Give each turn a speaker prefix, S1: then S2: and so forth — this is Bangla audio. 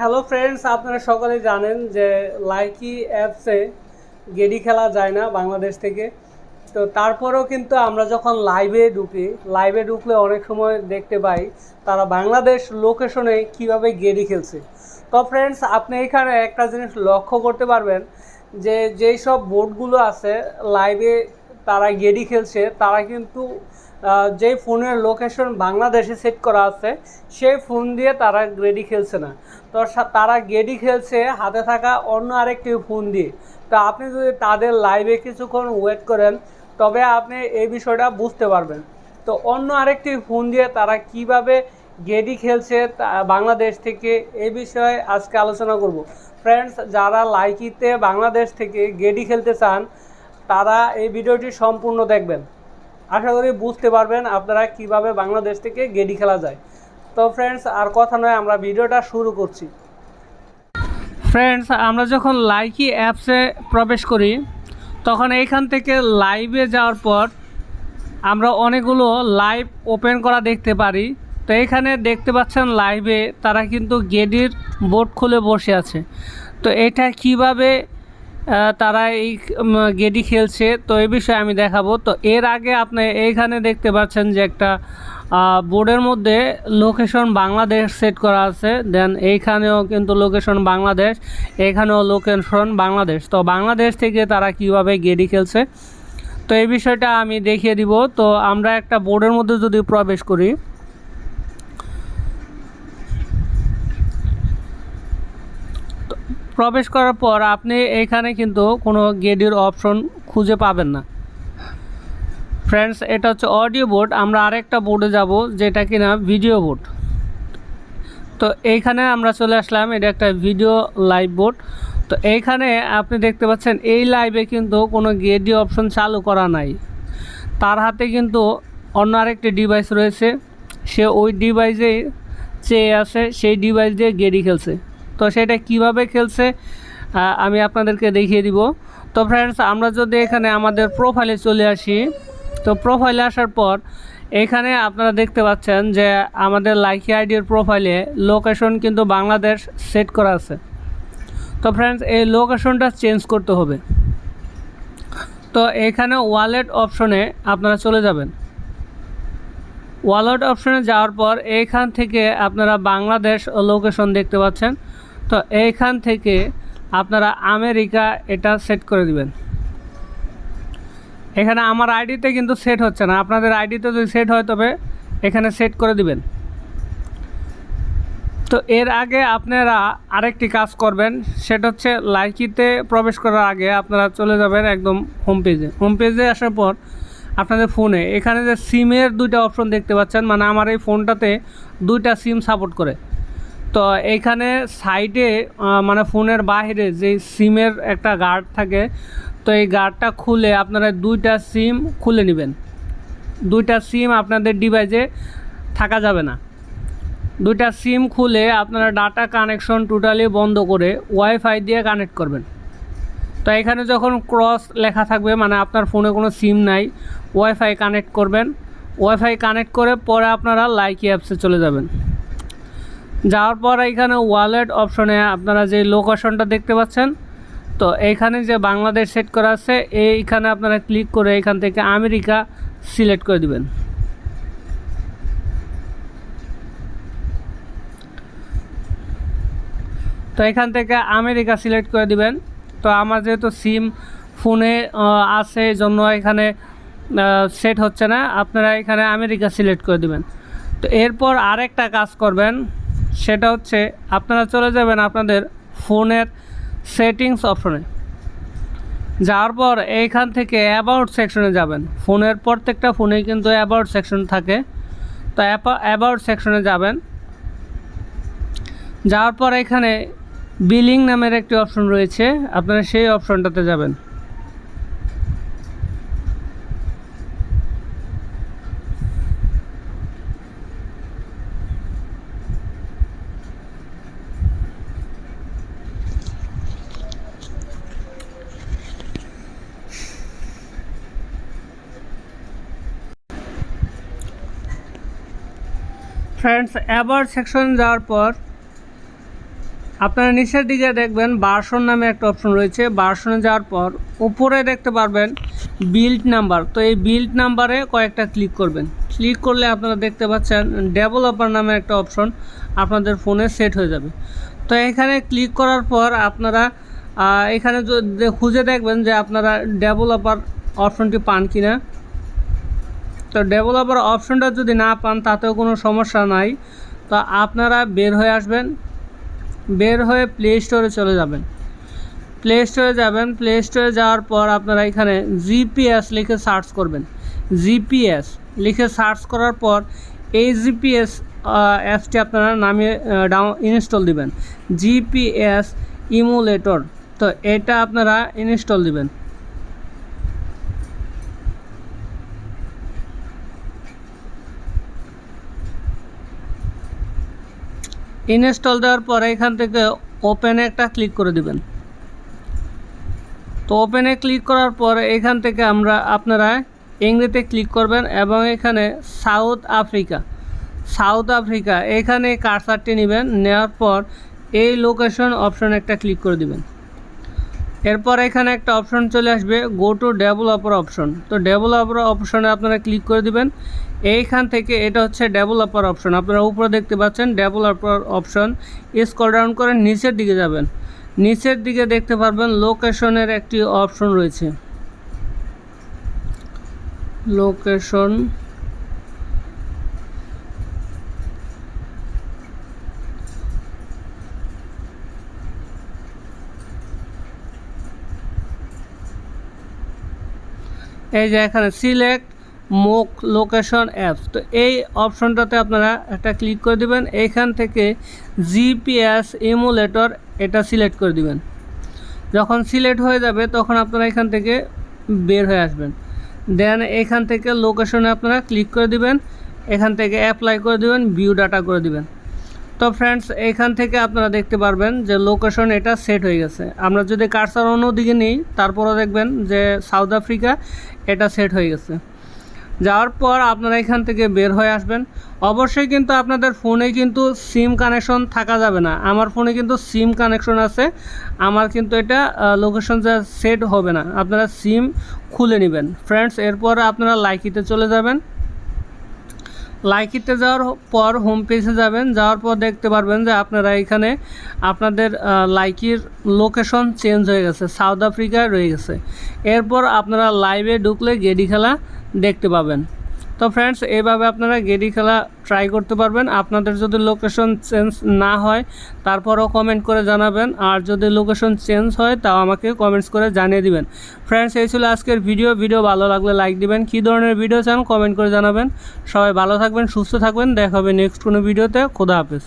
S1: হ্যালো ফ্রেন্ডস, আপনারা সকলে জানেন যে লাইকি অ্যাপসে গেডি খেলা যায় না বাংলাদেশ থেকে। তো তারপরেও কিন্তু আমরা যখন লাইভে ঢুকলে অনেক সময় দেখতে পাই তারা বাংলাদেশ লোকেশনে কিভাবে গেডি খেলছে। তো ফ্রেন্ডস, আপনি এখানে একটা জিনিস লক্ষ্য করতে পারবেন যে যেই সব বোর্ডগুলো আছে লাইভে তারা গেডি খেলছে, তারা কিন্তু যেই ফোনের লোকেশন বাংলাদেশে সেট করা আছে সেই ফোন দিয়ে তারা গেডি খেলছে না। তো তারা গেডি খেলছে হাতে থাকা অন্য আরেকটি ফোন দিয়ে। তো আপনি যদি তাদের লাইভে কিছুক্ষণ ওয়েট করেন তবে আপনি এই বিষয়টা বুঝতে পারবেন। তো অন্য আরেকটি ফোন দিয়ে তারা কিভাবে গেডি খেলছে বাংলাদেশ থেকে, এই বিষয়ে আজকে আলোচনা করব। ফ্রেন্ডস, যারা লাইকিতে বাংলাদেশ থেকে গেডি খেলতে চান তারা এই ভিডিওটি সম্পূর্ণ দেখবেন। আশা করি বুঝতে পারবেন আপনারা কিভাবে বাংলাদেশ থেকে গেডি খেলা যায়। তো ফ্রেন্ডস, আর কথা নয়, আমরা ভিডিওটা শুরু করছি। ফ্রেন্ডস, আমরা যখন লাইকি অ্যাপসে প্রবেশ করি তখন এইখান থেকে লাইভে যাওয়ার পর আমরা অনেকগুলো লাইভ ওপেন করা দেখতে পারি। তো এখানে দেখতে পাচ্ছেন লাইভে তারা কিন্তু গেডির বোর্ড খুলে বসে আছে। তো এটা কিভাবে তারা এই গেডি খেলছে তো এই বিষয়ে আমি দেখাবো। তো এর আগে আপনি এইখানে দেখতে পাচ্ছেন যে একটা বোর্ডের মধ্যে লোকেশন বাংলাদেশ সেট করা আছে। দেন এইখানেও কিন্তু লোকেশন বাংলাদেশ, এখানেও লোকেশন বাংলাদেশ। তো বাংলাদেশ থেকে তারা কিভাবে গেডি খেলছে তো এই বিষয়টা আমি দেখিয়ে দিব। তো আমরা একটা বোর্ডের মধ্যে যদি প্রবেশ করি, প্রবেশ করার পর আপনি এখানে কিন্তু কোনো গেডির অপশন খুঁজে পাবেন না। ফ্রেন্ডস, এটা হচ্ছে অডিও বোর্ড। আমরা আরেকটা বোর্ডে যাব যেটা কিনা ভিডিও বোর্ড। তো এইখানে আমরা চলে আসলাম, এটা একটা ভিডিও লাইভ বোর্ড। তো এইখানে আপনি দেখতে পাচ্ছেন এই লাইভে কিন্তু কোনো গেডি অপশন চালু করা নাই। তার হাতে কিন্তু অন্য আরেকটি ডিভাইস রয়েছে, সে ওই ডিভাইসে চেয়ে আছে, সেই ডিভাইস দিয়ে গেডি খেলছে। তো সেটা কিভাবে খেলছে আমি আপনাদেরকে দেখিয়ে দিব। তো ফ্রেন্ডস, আমরা যদি এখানে আমাদের প্রোফাইলে চলে আসি, তো প্রোফাইলে আসার পর এখানে আপনারা দেখতে পাচ্ছেন যে আমাদের লাইকি আইডির প্রোফাইলে লোকেশন কিন্তু বাংলাদেশ সেট করা আছে। তো ফ্রেন্ডস, এই লোকেশনটা চেঞ্জ করতে হবে। তো এখানে ওয়ালেট অপশনে আপনারা চলে যাবেন। ওয়ালেট অপশনে যাওয়ার পর এইখান থেকে আপনারা বাংলাদেশ লোকেশন দেখতে পাচ্ছেন। তো এইখান থেকে আপনারা আমেরিকা এটা সেট করে দিবেন। এখানে আমার আইডিতে কিন্তু সেট হচ্ছে না, আপনাদের আইডিতে যদি সেট হয় তবে এখানে সেট করে দিবেন। তো এর আগে আপনারা আরেকটি কাজ করবেন, সেটা হচ্ছে লাইকিতে প্রবেশ করার আগে আপনারা চলে যাবেন একদম হোম পেজে আসার পর আপনাদের ফোনে এখানে যে সিমের দুইটা অপশন দেখতে পাচ্ছেন, মানে আমার এই ফোনটাতে দুইটা সিম সাপোর্ট করে। তো এইখানে সাইডে মানে ফোনের বাইরে যে সিমের একটা গার্ড থাকে, তো এই গার্ডটা খুলে আপনারা দুইটা সিম খুলে নেবেন। দুইটা সিম আপনাদের ডিভাইসে থাকা যাবে না। দুইটা সিম খুলে আপনারা ডাটা কানেকশন টোটালি বন্ধ করে ওয়াইফাই দিয়ে কানেক্ট করবেন। তো এখানে যখন ক্রস লেখা থাকবে মানে আপনার ফোনে কোনো সিম নাই, ওয়াইফাই কানেক্ট করবেন। ওয়াইফাই কানেক্ট করে পরে আপনারা লাইকি অ্যাপসে চলে যাবেন। যাওয়ার পর এখানে ওয়ালেট অপশনে আপনারা যে লোকেশনটা দেখতে পাচ্ছেন, তো এইখানে যে বাংলাদেশ সেট করা আছে এইখানে আপনারা ক্লিক করে এখান থেকে আমেরিকা সিলেক্ট করে দিবেন। তো এখান থেকে আমেরিকা সিলেক্ট করে দিবেন। তো আমার যেহেতু সিম ফোনে আছে এই জন্য এখানে সেট হচ্ছে না, আপনারা এখানে আমেরিকা সিলেক্ট করে দিবেন। তো এরপর আরেকটা কাজ করবেন, সেটা হচ্ছে আপনারা চলে যাবেন আপনাদের ফোনের সেটিংস অপশনে। যাওয়ার পর এইখান থেকে অ্যাবাউট সেকশনে যাবেন। ফোনের প্রত্যেকটা ফোনেই কিন্তু অ্যাবাউট সেকশন থাকে। তো অ্যাবাউট সেকশনে যাবেন। যাওয়ার পর এখানে বিলিং নামের একটি অপশন রয়েছে, আপনারা সেই অপশনটাতে যাবেন। ফ্রেন্ডস, অ্যাবাউট সেকশন যাওয়ার পর আপনারা নিচের দিকে দেখবেন ভার্সন নামে একটা অপশন রয়েছে। ভার্সনে যাওয়ার পর উপরে দেখতে পারবেন বিল্ড নাম্বার। তো এই বিল্ড নাম্বারে কয়েকটা ক্লিক করবেন। ক্লিক করলে আপনারা দেখতে পাচ্ছেন ডেভেলপার নামে একটা অপশন আপনাদের ফোনে সেট হয়ে যাবে। তো এখানে ক্লিক করার পর আপনারা এখানে খুঁজে দেখবেন যে আপনারা ডেভেলপার অপশনটি পান কিনা। তো ডেভেলপার অপশনটা যদি না পান তাতেও কোনো সমস্যা নাই। তো আপনারা বের হয়ে আসবেন, বের হয়ে প্লে স্টোরে চলে যাবেন। প্লে স্টোরে যাবেন, প্লে স্টোরে যাওয়ার পর আপনারা এখানে জিপিএস লিখে সার্চ করবেন। জিপিএস লিখে সার্চ করার পর এই জিপিএস অ্যাপসটি আপনারা নামিয়ে ইনস্টল দিবেন। জিপিএস ইমুলেটর, তো এটা আপনারা ইনস্টল দিবেন। ইনস্টল দেওয়ার পরে এখান থেকে ওপেনে একটা ক্লিক করে দিবেন। তো ওপেনে ক্লিক করার পর এখান থেকে আপনারা ইংরেজিতে ক্লিক করবেন এবং এখানে সাউথ আফ্রিকা এখানে কার্সারটি নেবেন। নেওয়ার পর এই লোকেশন অপশন একটা ক্লিক করে দিবেন। এরপর এখানে একটা অপশন চলে আসবে গো টু ডেভেলপার অপশন। তো ডেভেলপার অপশনে আপনারা ক্লিক করে দিবেন। এইখান থেকে এটা হচ্ছে ডেভেলপার অপশন, আপনারা উপরে দেখতে পাচ্ছেন ডেভেলপার অপশন। স্ক্রল ডাউন করে নিচের দিকে যাবেন, নিচের দিকে দেখতে পারবেন লোকেশনের একটি অপশন রয়েছে। লোকেশন, এই যে এখানে সিলেক্ট মোক লোকেশন অ্যাপস। তো এই অপশনটাতে আপনারা একটা ক্লিক করে দিবেন। এইখান থেকে জিপিএস ইমুলেটর এটা সিলেক্ট করে দিবেন। যখন সিলেক্ট হয়ে যাবে তখন আপনারা এখান থেকে বের হয়ে আসবেন। দেন এখান থেকে লোকেশনে আপনারা ক্লিক করে দিবেন, এখান থেকে অ্যাপ্লাই করে দিবেন, ভিউ ডাটা করে দিবেন। তো ফ্রেন্ডস, এখান থেকে আপনারা দেখতে পারবেন যে লোকেশন এটা সেট হয়ে গেছে। আমরা যদি কার্সার অন্যদিকে নিই তারপরও দেখবেন যে সাউথ আফ্রিকা এটা সেট হয়ে গেছে। যাওয়ার পর আপনারা এখান থেকে বের হয়ে আসবেন। অবশ্যই কিন্তু আপনাদের ফোনে কিন্তু সিম কানেকশন থাকা যাবে না। আমার ফোনে কিন্তু সিম কানেকশন আছে, আমার কিন্তু এটা লোকেশন সেট হবে না, আপনারা সিম খুলে নেবেন ফ্রেন্ডস। এরপর আপনারা লাইকিতে চলে যাবেন। লাইকিতে যাওয়ার পর হোম পেজে যাবেন, যাওয়ার পর দেখতে পারবেন যে আপনারা এখানে আপনাদের লাইকির লোকেশন চেঞ্জ হয়ে গেছে, সাউথ আফ্রিকায় রয়ে গেছে। এরপর আপনারা লাইভে ঢুকলে গেডি খেলা দেখতে পাবেন। তো ফ্রেন্ডস, এইভাবে আপনারা গেডি খেলা ট্রাই করতে পারবেন। আপনাদের যদি লোকেশন চেঞ্জ না হয় তারপরও কমেন্ট করে জানাবেন, আর যদি লোকেশন চেঞ্জ হয় তাও আমাকে কমেন্টস করে জানিয়ে দিবেন। ফ্রেন্ডস, এই ছিল আজকের ভিডিও ভালো লাগলে লাইক দিবেন। কী ধরনের ভিডিও চান কমেন্ট করে জানাবেন। সবাই ভালো থাকবেন, সুস্থ থাকবেন, দেখা হবে নেক্সট কোনো ভিডিওতে। খোদা হাফেজ।